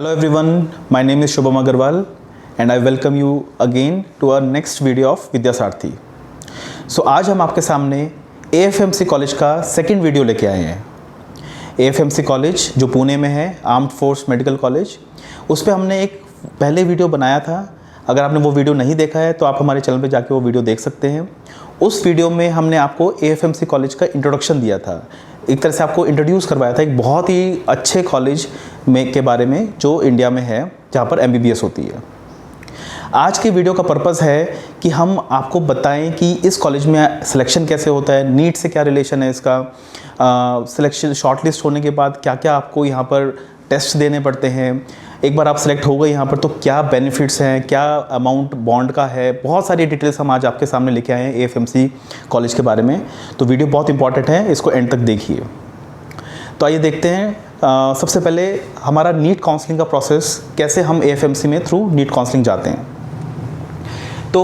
Hello everyone, my name is Shubham Agarwal and I welcome you again to our next video of Vidya Sarathi. So आज हम आपके सामने AFMC college का second video लेके आए हैं। AFMC कॉलेज जो पुणे में है, आर्म्ड फोर्स मेडिकल कॉलेज, उस पर हमने एक पहले वीडियो बनाया था। अगर आपने वो वीडियो नहीं देखा है तो आप हमारे चैनल पे जाके वो वीडियो देख सकते हैं। उस वीडियो में हमने आपको AFMC कॉलेज का इंट्रोडक्शन दिया था, एक तरह से आपको इंट्रोड्यूस करवाया था एक बहुत ही अच्छे कॉलेज में के बारे में जो इंडिया में है, जहाँ पर MBBS होती है। आज के वीडियो का पर्पज़ है कि हम आपको बताएं कि इस कॉलेज में सिलेक्शन कैसे होता है, नीट से क्या रिलेशन है इसका, सिलेक्शन शॉर्टलिस्ट होने के बाद क्या क्या आपको यहाँ पर टेस्ट देने पड़ते हैं, एक बार आप सेलेक्ट हो गए यहाँ पर तो क्या बेनिफिट्स हैं, क्या अमाउंट बॉन्ड का है, बहुत सारी डिटेल्स हम आज आपके सामने लेके आए हैं AFMC कॉलेज के बारे में। तो वीडियो बहुत इंपॉर्टेंट है, इसको एंड तक देखिए। तो आइए देखते हैं सबसे पहले हमारा नीट काउंसलिंग का प्रोसेस, कैसे हम AFMC में थ्रू नीट काउंसलिंग जाते हैं। तो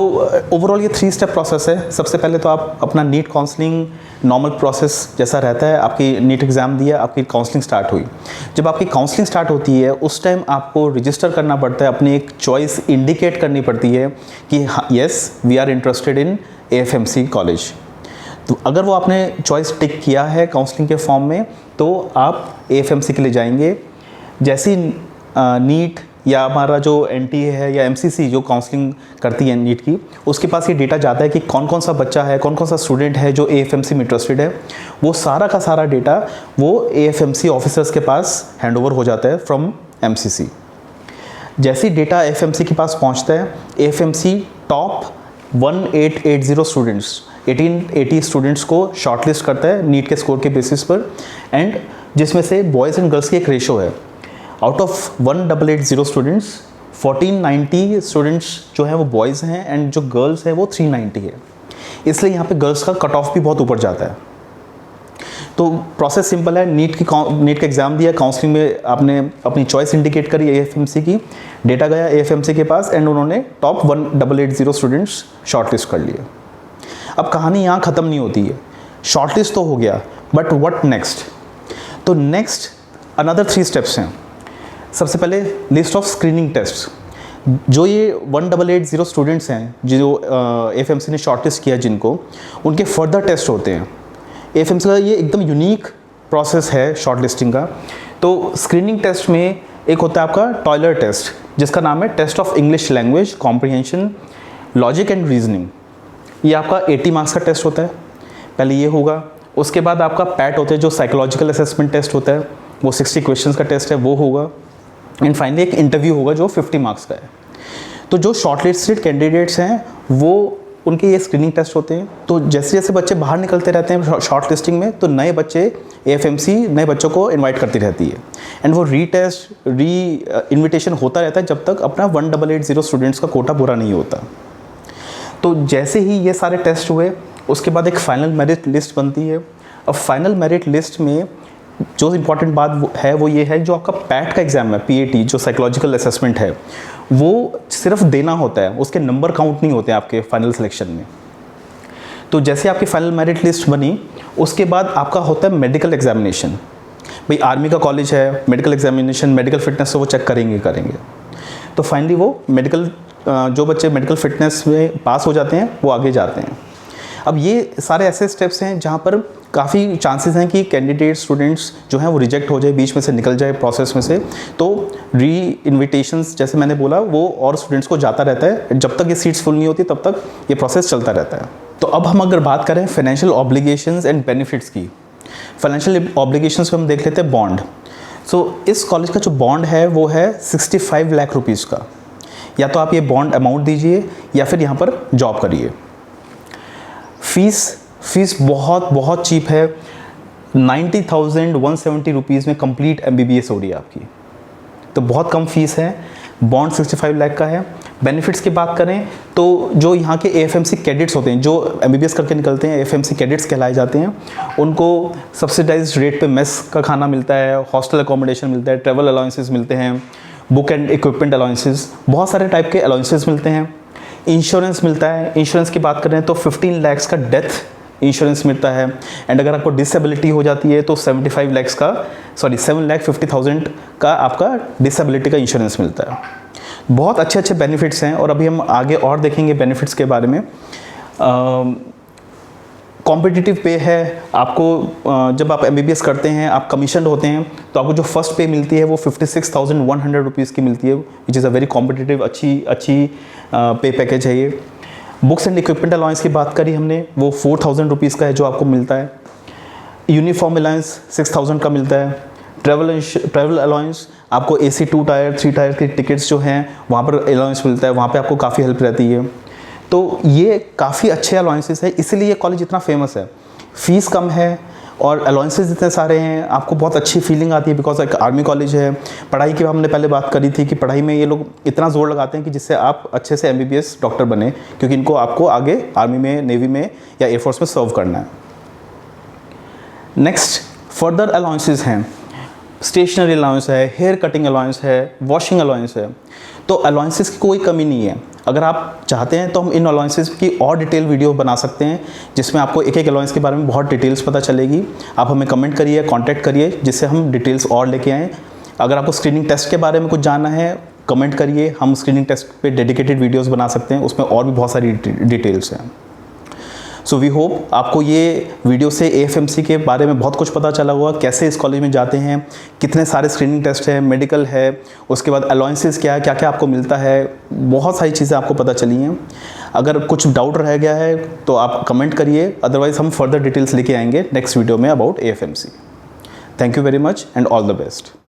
ओवरऑल ये 3 स्टेप प्रोसेस है। सबसे पहले तो आप अपना नीट काउंसलिंग नॉर्मल प्रोसेस जैसा रहता है, आपकी नीट एग्ज़ाम दिया, आपकी काउंसलिंग स्टार्ट हुई। जब आपकी काउंसलिंग स्टार्ट होती है उस टाइम आपको रजिस्टर करना पड़ता है, अपनी एक चॉइस इंडिकेट करनी पड़ती है कि yes we are interested in AFMC college. तो अगर वो आपने चॉइस टिक किया है काउंसलिंग के फॉर्म में तो आप AFMC के लिए जाएंगे। जैसे ही नीट या हमारा जो NTA है या MCC जो काउंसलिंग करती है नीट की, उसके पास ये डेटा जाता है कि कौन कौन सा बच्चा है, कौन कौन सा स्टूडेंट है जो AFMC में इंटरेस्टेड है। वो सारा का सारा डेटा वो AFMC ऑफिसर्स के पास हैंड ओवर हो जाता है फ्रॉम MCC। जैसे ही डेटा AFMC के पास पहुंचता है, AFMC टॉप 1880 स्टूडेंट्स 1880 स्टूडेंट्स को शॉर्टलिस्ट करता है नीट के स्कोर के बेसिस पर, एंड जिसमें से बॉयज़ एंड गर्ल्स की एक रेशो है। आउट ऑफ 1880 स्टूडेंट्स 1490 स्टूडेंट्स जो हैं वो बॉयज़ हैं एंड जो गर्ल्स हैं वो 390 है। इसलिए यहाँ पे गर्ल्स का कट ऑफ भी बहुत ऊपर जाता है। तो प्रोसेस सिंपल है, नीट का एग्ज़ाम दिया, काउंसलिंग में आपने अपनी चॉइस इंडिकेट करी AFMC की, डेटा गया AFMC के पास एंड उन्होंने टॉप 1880 स्टूडेंट्स शॉर्टलिस्ट कर लिए। अब कहानी यहाँ ख़त्म नहीं होती है, शॉर्टलिस्ट तो हो गया, बट व्हाट नेक्स्ट? तो नेक्स्ट अनदर 3 स्टेप्स हैं। सबसे पहले लिस्ट ऑफ स्क्रीनिंग टेस्ट, जो ये 1880 स्टूडेंट्स हैं जो AFMC ने शॉर्टलिस्ट किया जिनको, उनके फर्दर टेस्ट होते हैं। AFMC का ये एकदम यूनिक प्रोसेस है शॉर्टलिस्टिंग का। तो स्क्रीनिंग टेस्ट में एक होता है आपका टॉयलर टेस्ट, जिसका नाम है test of English language comprehension logic and reasoning. ये आपका 80 मार्क्स का टेस्ट होता है, पहले ये होगा। उसके बाद आपका पैट होता है जो साइकोलॉजिकल असेसमेंट टेस्ट होता है, वो 60 क्वेश्चंस का टेस्ट है, वो होगा। एंड फाइनली एक इंटरव्यू होगा जो 50 मार्क्स का है। तो जो शॉर्टलिस्टेड कैंडिडेट्स हैं वो उनके ये स्क्रीनिंग टेस्ट होते हैं। तो जैसे जैसे बच्चे बाहर निकलते रहते हैं शॉर्टलिस्टिंग में, तो नए बच्चे AFMC नए बच्चों को इनवाइट करती रहती है एंड वो इन्विटेशन होता रहता है जब तक अपना 1880 स्टूडेंट्स का कोटा पूरा नहीं होता। तो जैसे ही ये सारे टेस्ट हुए उसके बाद एक फाइनल मेरिट लिस्ट बनती है। अब फाइनल मेरिट लिस्ट में जो इम्पॉर्टेंट बात है वो ये है, जो आपका पैट का एग्ज़ाम है, PAT जो साइकोलॉजिकल असेसमेंट है, वो सिर्फ देना होता है, उसके नंबर काउंट नहीं होते आपके फाइनल सिलेक्शन में। तो जैसे आपकी फाइनल मेरिट लिस्ट बनी उसके बाद आपका होता है मेडिकल एग्जामिनेशन। भाई आर्मी का कॉलेज है, मेडिकल एग्जामिनेशन, मेडिकल फिटनेस तो वो चेक करेंगे। तो फाइनली वो मेडिकल जो बच्चे मेडिकल फिटनेस में पास हो जाते हैं वो आगे जाते हैं। अब ये सारे ऐसे स्टेप्स हैं जहाँ पर काफ़ी चांसेस हैं कि कैंडिडेट स्टूडेंट्स जो हैं वो रिजेक्ट हो जाए, बीच में से निकल जाए प्रोसेस में से। तो इन्विटेशंस जैसे मैंने बोला वो और स्टूडेंट्स को जाता रहता है, जब तक ये सीट्स फुल नहीं होती तब तक ये प्रोसेस चलता रहता है। तो अब हम अगर बात करें फाइनेंशियल ऑब्लिगेशंस एंड बेनिफिट्स की, फाइनेंशियल ऑब्लिगेशंस में हम देख लेते हैं बॉन्ड। सो इस कॉलेज का जो बॉन्ड है वो है 65 लाख रुपीज़ का। या तो आप ये बॉन्ड अमाउंट दीजिए या फिर यहाँ पर जॉब करिए। फीस बहुत चीप है, 90,170 रुपीज़ में कंप्लीट MBBS हो रही है आपकी। तो बहुत कम फीस है, बॉन्ड 65 लाख का है। बेनिफिट्स की बात करें तो जो यहाँ के AFMC कैडेट्स होते हैं जो MBBS करके निकलते हैं, AFMC कैडेट्स कहलाए जाते हैं, उनको सब्सिडाइज्ड रेट पे मेस का खाना मिलता है, हॉस्टल अकोमोडेशन मिलता है, ट्रैवल अलाउंसेस मिलते हैं, बुक एंड इक्विपमेंट अलाउंसेस, बहुत सारे टाइप के अलाउंसेस मिलते हैं। इंश्योरेंस मिलता है। इंश्योरेंस की बात करें तो 15 लाख का डेथ इंश्योरेंस मिलता है। एंड अगर आपको डिसेबिलिटी हो जाती है तो 7,50,000 का आपका डिसेबिलिटी का इंश्योरेंस मिलता है। बहुत अच्छे अच्छे बेनिफिट्स हैं और अभी हम आगे और देखेंगे बेनिफिट्स के बारे में। कॉम्पिटिटिव पे है, आपको जब आप MBBS करते हैं, आप कमीशन होते हैं, तो आपको जो फर्स्ट पे मिलती है वो 56,100 रुपीज़ की मिलती है, which is a very competitive, अच्छी पे पैकेज है ये। बुक्स एंड इक्विपमेंट अलाउंस की बात करी हमने, वो 4,000 रुपीज़ का है जो आपको मिलता है। यूनिफॉर्म अलाउंस 6,000 का मिलता है। ट्रैवल अलाउंस आपको AC 2 टायर 3 टायर की टिकट्स जो हैं वहाँ पर अलाउंस मिलता है, वहाँ पे आपको काफ़ी हेल्प रहती है। तो ये काफ़ी अच्छे अलाउंसेस है, इसीलिए ये कॉलेज इतना फेमस है। फ़ीस कम है और अलाउंसेस इतने सारे हैं, आपको बहुत अच्छी फीलिंग आती है बिकॉज एक आर्मी कॉलेज है। पढ़ाई की हमने पहले बात करी थी कि पढ़ाई में ये लोग इतना जोर लगाते हैं कि जिससे आप अच्छे से MBBS डॉक्टर बने, क्योंकि इनको आपको आगे आर्मी में, नेवी में या एयरफोर्स में सर्व करना है। नेक्स्ट फर्दर अलाउंसेस हैं, स्टेशनरी अलाउंस है, हेयर कटिंग अलाउंस है, वॉशिंग अलाउंस है। तो अलाउंसेस की कोई कमी नहीं है। अगर आप चाहते हैं तो हम इन अलाउंसेस की और डिटेल वीडियो बना सकते हैं, जिसमें आपको एक एक अलाउंस के बारे में बहुत डिटेल्स पता चलेगी। आप हमें कमेंट करिए, कांटेक्ट करिए, जिससे हम डिटेल्स और लेके आएँ। अगर आपको स्क्रीनिंग टेस्ट के बारे में कुछ जानना है, कमेंट करिए, हम स्क्रीनिंग टेस्ट पे डेडिकेटेड वीडियोज़ बना सकते हैं, उसमें और भी बहुत सारी डिटेल्स हैं। सो वी होप आपको ये वीडियो से AFMC के बारे में बहुत कुछ पता चला होगा, कैसे इस कॉलेज में जाते हैं, कितने सारे स्क्रीनिंग टेस्ट है, मेडिकल है, उसके बाद अलाउंसेस क्या है, क्या क्या आपको मिलता है, बहुत सारी चीज़ें आपको पता चली हैं। अगर कुछ डाउट रह गया है तो आप कमेंट करिए, अदरवाइज़ हम फर्दर डिटेल्स लेके आएंगे नेक्स्ट वीडियो में about AFMC। Thank you very much and all the best.